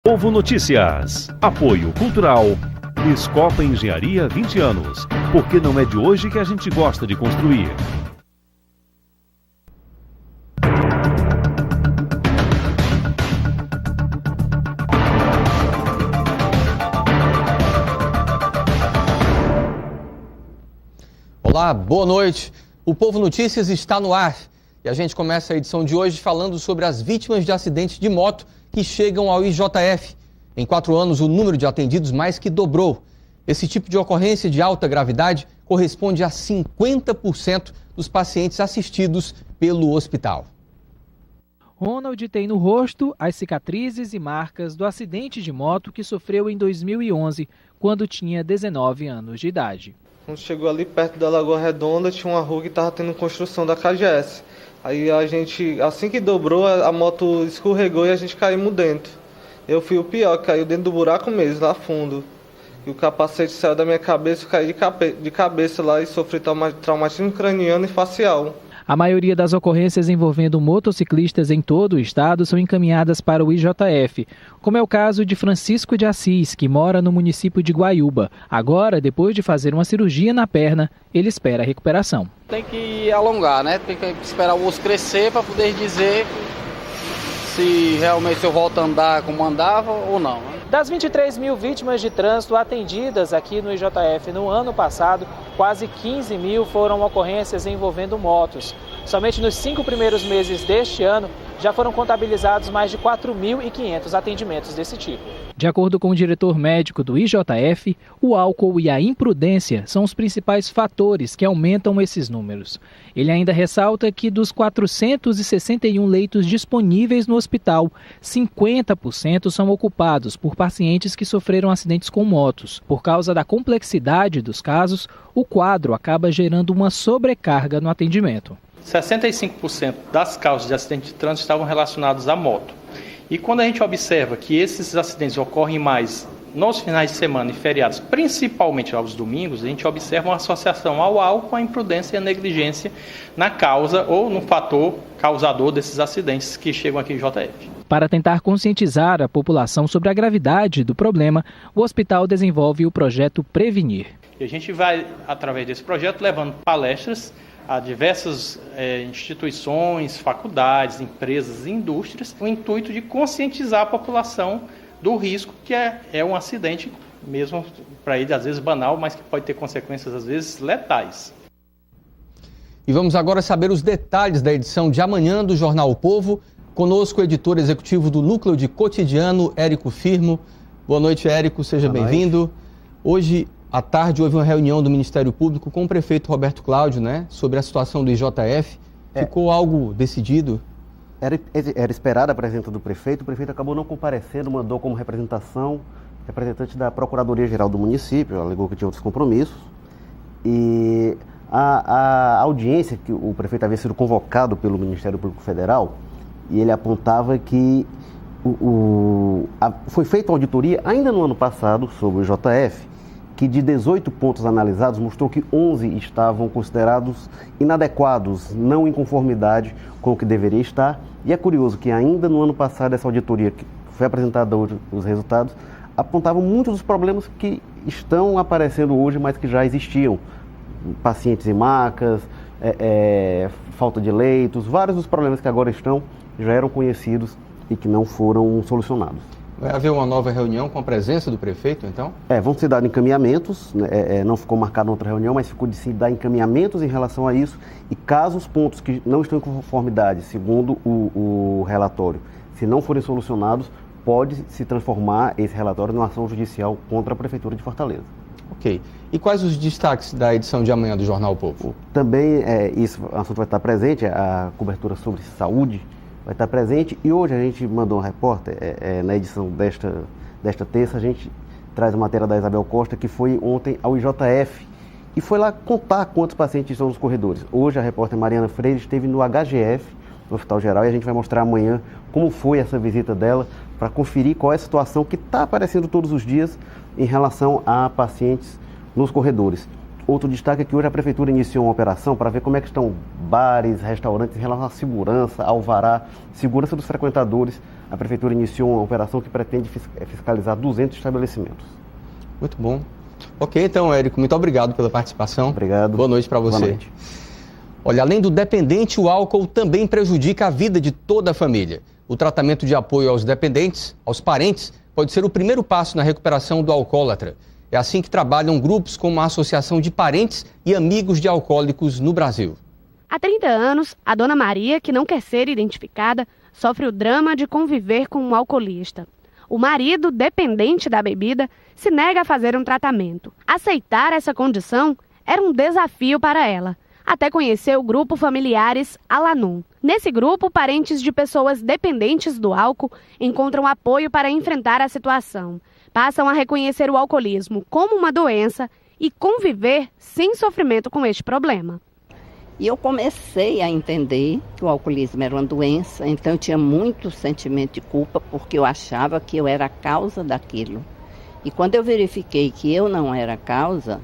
Povo Notícias. Apoio Cultural. Escopa Engenharia 20 anos. Porque não é de hoje que a gente gosta de construir. Olá, boa noite. O Povo Notícias está no ar. E a gente começa a edição de hoje falando sobre as vítimas de acidentes de moto que chegam ao IJF. Em 4 anos, o número de atendidos mais que dobrou. Esse tipo de ocorrência de alta gravidade corresponde a 50% dos pacientes assistidos pelo hospital. Ronald tem no rosto as cicatrizes e marcas do acidente de moto que sofreu em 2011, quando tinha 19 anos de idade. Quando chegou ali perto da Lagoa Redonda, tinha uma rua que estava tendo construção da KGS. Aí a gente, assim que dobrou, a moto escorregou e a gente caímos dentro. Eu fui o pior, caiu dentro do buraco mesmo, lá fundo. E o capacete saiu da minha cabeça, eu caí de cabeça lá e sofri traumatismo craniano e facial. A maioria das ocorrências envolvendo motociclistas em todo o estado são encaminhadas para o IJF, como é o caso de Francisco de Assis, que mora no município de Guaiúba. Agora, depois de fazer uma cirurgia na perna, ele espera a recuperação. Tem que alongar, né? Tem que esperar o osso crescer para poder dizer se realmente eu volto a andar como andava ou não. Das 23 mil vítimas de trânsito atendidas aqui no IJF no ano passado, quase 15 mil foram ocorrências envolvendo motos. Somente nos 5 primeiros meses deste ano, já foram contabilizados mais de 4.500 atendimentos desse tipo. De acordo com o diretor médico do IJF, o álcool e a imprudência são os principais fatores que aumentam esses números. Ele ainda ressalta que dos 461 leitos disponíveis no hospital, 50% são ocupados por pacientes que sofreram acidentes com motos. Por causa da complexidade dos casos, o quadro acaba gerando uma sobrecarga no atendimento. 65% das causas de acidente de trânsito estavam relacionadas à moto. E quando a gente observa que esses acidentes ocorrem mais nos finais de semana e feriados, principalmente aos domingos, a gente observa uma associação ao álcool, à imprudência e à negligência na causa ou no fator causador desses acidentes que chegam aqui em JF. Para tentar conscientizar a população sobre a gravidade do problema, o hospital desenvolve o projeto Prevenir. E a gente vai, através desse projeto, levando palestras a diversas instituições, faculdades, empresas e indústrias, com o intuito de conscientizar a população do risco que é um acidente, mesmo para ele às vezes banal, mas que pode ter consequências às vezes letais. E vamos agora saber os detalhes da edição de amanhã do Jornal O Povo. Conosco o editor executivo do Núcleo de Cotidiano, Érico Firmo. Boa noite, Érico, seja bem-vindo. Hoje à tarde houve uma reunião do Ministério Público com o prefeito Roberto Cláudio, né, sobre a situação do IJF. Ficou algo decidido? Era esperada a presença do prefeito. O prefeito acabou não comparecendo, mandou como representante da Procuradoria-Geral do município, alegou que tinha outros compromissos. E a audiência, que o prefeito havia sido convocado pelo Ministério Público Federal, e ele apontava que foi feita uma auditoria ainda no ano passado sobre o IJF, que de 18 pontos analisados mostrou que 11 estavam considerados inadequados, não em conformidade com o que deveria estar. E é curioso que ainda no ano passado essa auditoria, que foi apresentada hoje, os resultados, apontavam muitos dos problemas que estão aparecendo hoje, mas que já existiam. Pacientes em macas, falta de leitos, vários dos problemas que agora estão já eram conhecidos e que não foram solucionados. Vai haver uma nova reunião com a presença do prefeito, então? Vão ser dados encaminhamentos, não ficou marcada outra reunião, mas ficou de se dar encaminhamentos em relação a isso, e caso os pontos que não estão em conformidade, segundo o relatório, se não forem solucionados, pode se transformar esse relatório numa ação judicial contra a Prefeitura de Fortaleza. Ok. E quais os destaques da edição de amanhã do Jornal O Povo? Também, esse assunto vai estar presente, a cobertura sobre saúde vai estar presente, e hoje a gente mandou um repórter, na edição desta terça, a gente traz a matéria da Isabel Costa, que foi ontem ao IJF, e foi lá contar quantos pacientes estão nos corredores. Hoje a repórter Mariana Freire esteve no HGF, no Hospital Geral, e a gente vai mostrar amanhã como foi essa visita dela, para conferir qual é a situação que está aparecendo todos os dias em relação a pacientes nos corredores. Outro destaque é que hoje a Prefeitura iniciou uma operação para ver como é que estão bares, restaurantes em relação à segurança, alvará, segurança dos frequentadores. A Prefeitura iniciou uma operação que pretende fiscalizar 200 estabelecimentos. Muito bom. Ok, então, Érico, muito obrigado pela participação. Obrigado. Boa noite para você. Boa noite. Olha, além do dependente, o álcool também prejudica a vida de toda a família. O tratamento de apoio aos dependentes, aos parentes, pode ser o primeiro passo na recuperação do alcoólatra. É assim que trabalham grupos como a Associação de Parentes e Amigos de Alcoólicos no Brasil. Há 30 anos, a dona Maria, que não quer ser identificada, sofre o drama de conviver com um alcoolista. O marido, dependente da bebida, se nega a fazer um tratamento. Aceitar essa condição era um desafio para ela, até conhecer o grupo Familiares Al-Anon. Nesse grupo, parentes de pessoas dependentes do álcool encontram apoio para enfrentar a situação. Passam a reconhecer o alcoolismo como uma doença e conviver sem sofrimento com este problema. E eu comecei a entender que o alcoolismo era uma doença, então eu tinha muito sentimento de culpa porque eu achava que eu era a causa daquilo. E quando eu verifiquei que eu não era a causa,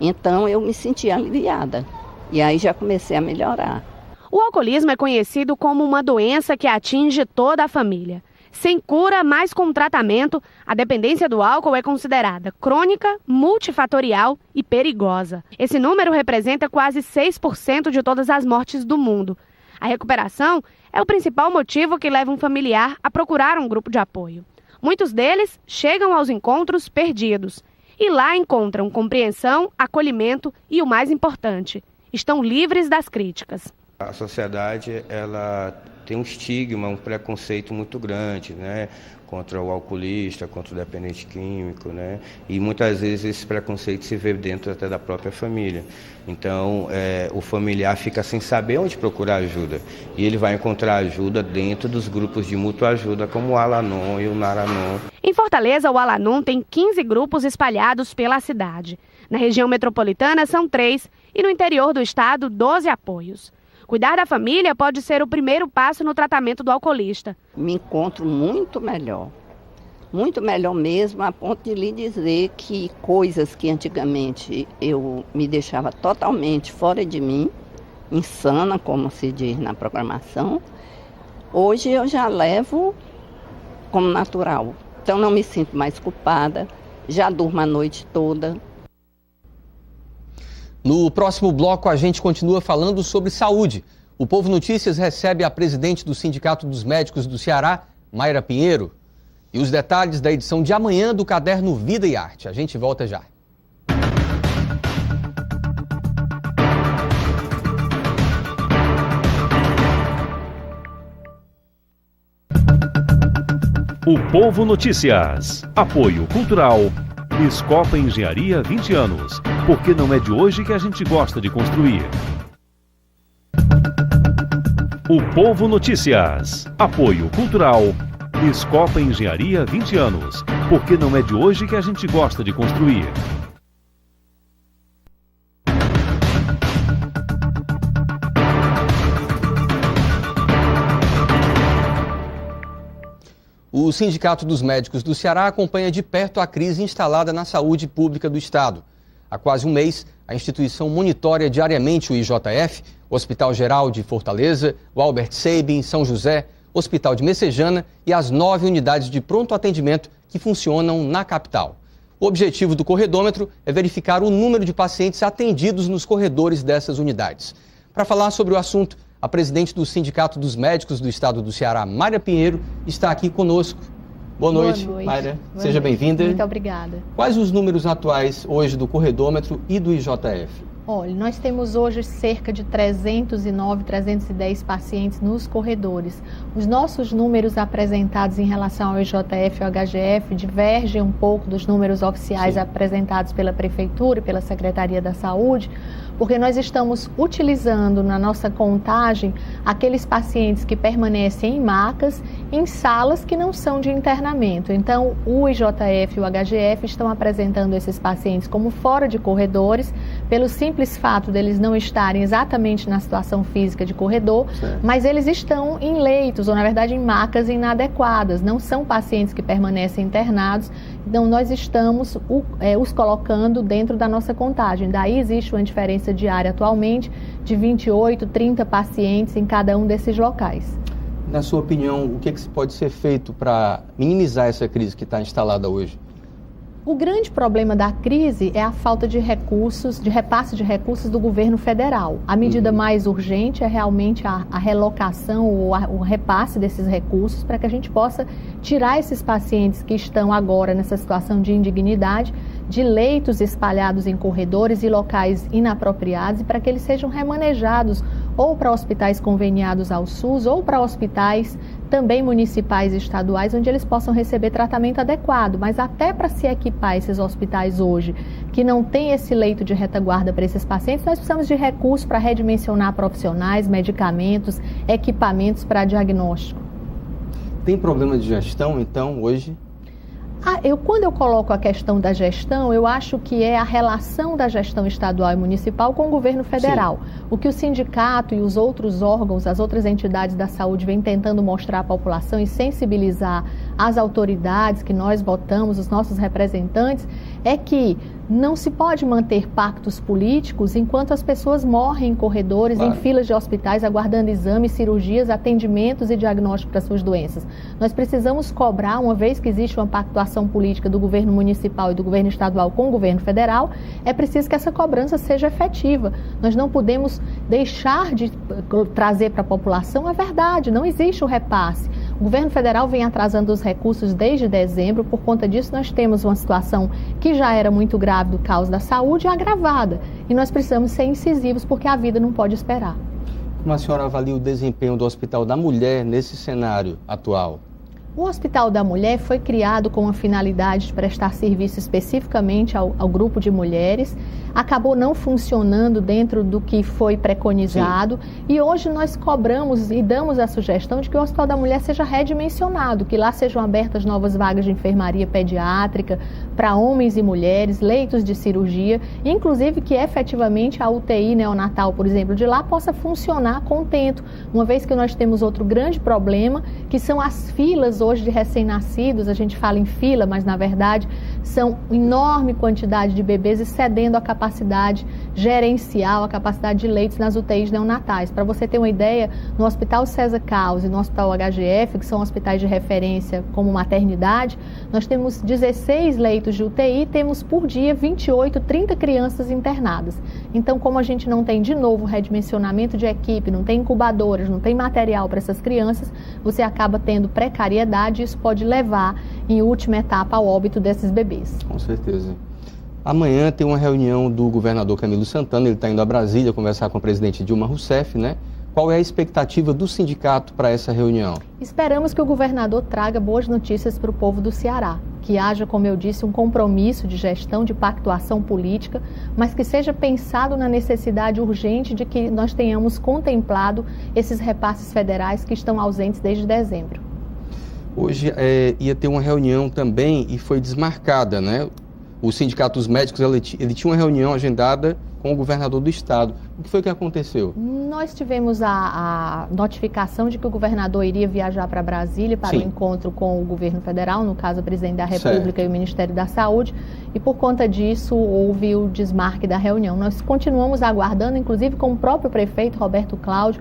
então eu me senti aliviada. E aí já comecei a melhorar. O alcoolismo é conhecido como uma doença que atinge toda a família. Sem cura, mas com tratamento, a dependência do álcool é considerada crônica, multifatorial e perigosa. Esse número representa quase 6% de todas as mortes do mundo. A recuperação é o principal motivo que leva um familiar a procurar um grupo de apoio. Muitos deles chegam aos encontros perdidos e lá encontram compreensão, acolhimento e, o mais importante, estão livres das críticas. A sociedade, ela tem um estigma, um preconceito muito grande, né, contra o alcoolista, contra o dependente químico, né, e muitas vezes esse preconceito se vê dentro até da própria família. Então, o familiar fica sem saber onde procurar ajuda, e ele vai encontrar ajuda dentro dos grupos de mútua ajuda, como o Al-Anon e o Nar-Anon. Em Fortaleza, o Al-Anon tem 15 grupos espalhados pela cidade. Na região metropolitana, são 3, e no interior do estado, 12 apoios. Cuidar da família pode ser o primeiro passo no tratamento do alcoolista. Me encontro muito melhor mesmo, a ponto de lhe dizer que coisas que antigamente eu me deixava totalmente fora de mim, insana, como se diz na programação, hoje eu já levo como natural. Então não me sinto mais culpada, já durmo a noite toda. No próximo bloco, a gente continua falando sobre saúde. O Povo Notícias recebe a presidente do Sindicato dos Médicos do Ceará, Mayra Pinheiro. E os detalhes da edição de amanhã do caderno Vida e Arte. A gente volta já. O Povo Notícias. Apoio Cultural. Escopa Engenharia 20 anos. Porque não é de hoje que a gente gosta de construir. O Povo Notícias. Apoio Cultural. Escopa Engenharia 20 anos. Porque não é de hoje que a gente gosta de construir. O Sindicato dos Médicos do Ceará acompanha de perto a crise instalada na saúde pública do estado. Há quase um mês, a instituição monitora diariamente o IJF, o Hospital Geral de Fortaleza, o Albert Sabin em São José, o Hospital de Messejana e as 9 unidades de pronto atendimento que funcionam na capital. O objetivo do corredômetro é verificar o número de pacientes atendidos nos corredores dessas unidades. Para falar sobre o assunto, a presidente do Sindicato dos Médicos do Estado do Ceará, Mayra Pinheiro, está aqui conosco. Boa noite, Mayra. Seja bem-vinda. Muito obrigada. Quais os números atuais hoje do corredômetro e do IJF? Olha, nós temos hoje cerca de 309, 310 pacientes nos corredores. Os nossos números apresentados em relação ao IJF e ao HGF divergem um pouco dos números oficiais apresentados pela Prefeitura e pela Secretaria da Saúde, porque nós estamos utilizando na nossa contagem aqueles pacientes que permanecem em macas, em salas que não são de internamento. Então, o IJF e o HGF estão apresentando esses pacientes como fora de corredores, pelo simples fato deles não estarem exatamente na situação física de corredor, mas eles estão em leitos, ou na verdade em macas inadequadas, não são pacientes que permanecem internados, então nós estamos os colocando dentro da nossa contagem. Daí existe uma diferença diária atualmente de 28, 30 pacientes em cada um desses locais. Na sua opinião, o que pode ser feito para minimizar essa crise que está instalada hoje? O grande problema da crise é a falta de recursos, de repasse de recursos do governo federal. A medida mais urgente é realmente a relocação ou o repasse desses recursos para que a gente possa tirar esses pacientes que estão agora nessa situação de indignidade de leitos espalhados em corredores e locais inapropriados e para que eles sejam remanejados ou para hospitais conveniados ao SUS ou para hospitais também municipais e estaduais, onde eles possam receber tratamento adequado. Mas até para se equipar esses hospitais hoje, que não tem esse leito de retaguarda para esses pacientes, nós precisamos de recursos para redimensionar profissionais, medicamentos, equipamentos para diagnóstico. Tem problema de gestão, então, hoje? Quando eu coloco a questão da gestão, eu acho que é a relação da gestão estadual e municipal com o governo federal. Sim. O que o sindicato e os outros órgãos, as outras entidades da saúde vêm tentando mostrar à população e sensibilizar as autoridades que nós votamos, os nossos representantes, é que não se pode manter pactos políticos enquanto as pessoas morrem em corredores, em filas de hospitais, aguardando exames, cirurgias, atendimentos e diagnóstico para suas doenças. Nós precisamos cobrar, uma vez que existe uma pactuação política do governo municipal e do governo estadual com o governo federal, é preciso que essa cobrança seja efetiva. Nós não podemos deixar de trazer para a população a verdade, não existe o repasse. O governo federal vem atrasando os recursos desde dezembro, por conta disso nós temos uma situação que já era muito grave do caos da saúde agravada e nós precisamos ser incisivos porque a vida não pode esperar. Como a senhora avalia o desempenho do Hospital da Mulher nesse cenário atual? O Hospital da Mulher foi criado com a finalidade de prestar serviço especificamente ao grupo de mulheres, acabou não funcionando dentro do que foi preconizado. Sim. E hoje nós cobramos e damos a sugestão de que o Hospital da Mulher seja redimensionado, que lá sejam abertas novas vagas de enfermaria pediátrica para homens e mulheres, leitos de cirurgia, inclusive que efetivamente a UTI neonatal, por exemplo, de lá possa funcionar a contento, uma vez que nós temos outro grande problema, que são as filas hoje de recém-nascidos. A gente fala em fila, mas na verdade são enorme quantidade de bebês excedendo a capacidade gerencial, a capacidade de leitos nas UTIs neonatais. Para você ter uma ideia, no Hospital César Caos e no Hospital HGF, que são hospitais de referência como maternidade, nós temos 16 leitos de UTI, temos por dia 28, 30 crianças internadas. Então, como a gente não tem, de novo, redimensionamento de equipe, não tem incubadoras, não tem material para essas crianças, você acaba tendo precariedade e isso pode levar, em última etapa, ao óbito desses bebês. Com certeza. Amanhã tem uma reunião do governador Camilo Santana, ele está indo a Brasília conversar com a presidente Dilma Rousseff, né? Qual é a expectativa do sindicato para essa reunião? Esperamos que o governador traga boas notícias para o povo do Ceará, que haja, como eu disse, um compromisso de gestão, de pactuação política, mas que seja pensado na necessidade urgente de que nós tenhamos contemplado esses repasses federais que estão ausentes desde dezembro. Hoje ia ter uma reunião também e foi desmarcada, né? O Sindicato dos Médicos, ele tinha uma reunião agendada com o governador do estado. O que foi que aconteceu? Nós tivemos a notificação de que o governador iria viajar para Brasília para o encontro com o governo federal, no caso o presidente da República e o Ministério da Saúde, e por conta disso houve o desmarque da reunião. Nós continuamos aguardando, inclusive com o próprio prefeito Roberto Cláudio.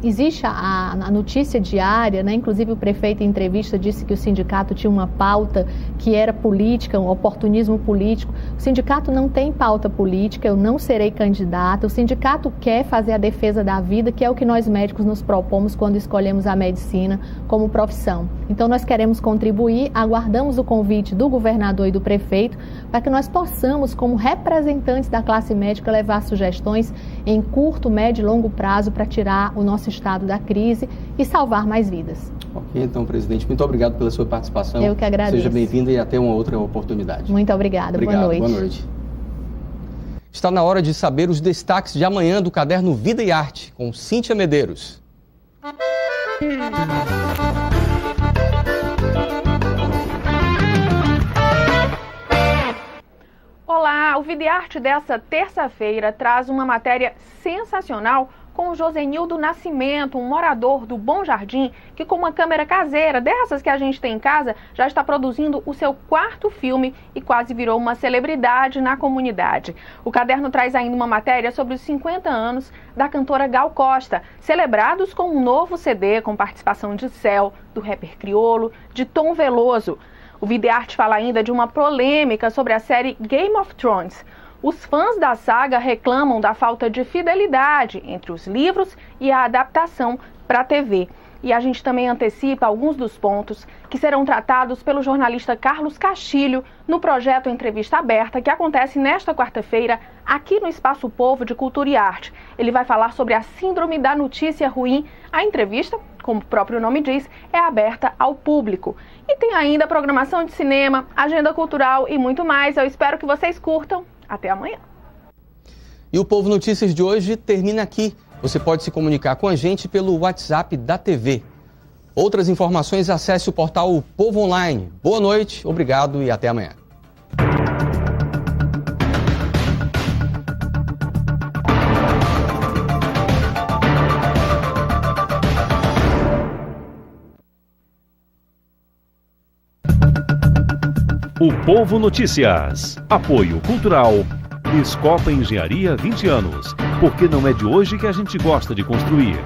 Existe a notícia diária, né? Inclusive o prefeito em entrevista disse que o sindicato tinha uma pauta que era política, um oportunismo político. O sindicato não tem pauta política, eu não serei candidata. O sindicato quer fazer a defesa da vida, que é o que nós médicos nos propomos quando escolhemos a medicina como profissão. Então nós queremos contribuir, aguardamos o convite do governador e do prefeito para que nós possamos, como representantes da classe médica, levar sugestões em curto, médio e longo prazo para tirar o nosso estado da crise e salvar mais vidas. Ok, então, presidente, muito obrigado pela sua participação. Eu que agradeço. Seja bem-vinda e até uma outra oportunidade. Muito obrigada. Boa noite. Boa noite. Está na hora de saber os destaques de amanhã do caderno Vida e Arte, com Cíntia Medeiros. Olá, o Vida e Arte dessa terça-feira traz uma matéria sensacional com o Josenildo Nascimento, um morador do Bom Jardim, que com uma câmera caseira, dessas que a gente tem em casa, já está produzindo o seu 4º filme e quase virou uma celebridade na comunidade. O caderno traz ainda uma matéria sobre os 50 anos da cantora Gal Costa, celebrados com um novo CD com participação de Céu, do rapper criolo, de Tom Veloso. O Vida e Arte fala ainda de uma polêmica sobre a série Game of Thrones. Os fãs da saga reclamam da falta de fidelidade entre os livros e a adaptação para a TV. E a gente também antecipa alguns dos pontos que serão tratados pelo jornalista Carlos Castilho no projeto Entrevista Aberta, que acontece nesta quarta-feira aqui no Espaço Povo de Cultura e Arte. Ele vai falar sobre a síndrome da notícia ruim. A entrevista, como o próprio nome diz, é aberta ao público. E tem ainda programação de cinema, agenda cultural e muito mais. Eu espero que vocês curtam. Até amanhã. E o Povo Notícias de hoje termina aqui. Você pode se comunicar com a gente pelo WhatsApp da TV. Outras informações, acesse o portal Povo Online. Boa noite, obrigado e até amanhã. O Povo Notícias. Apoio Cultural. Escopa Engenharia 20 anos. Porque não é de hoje que a gente gosta de construir.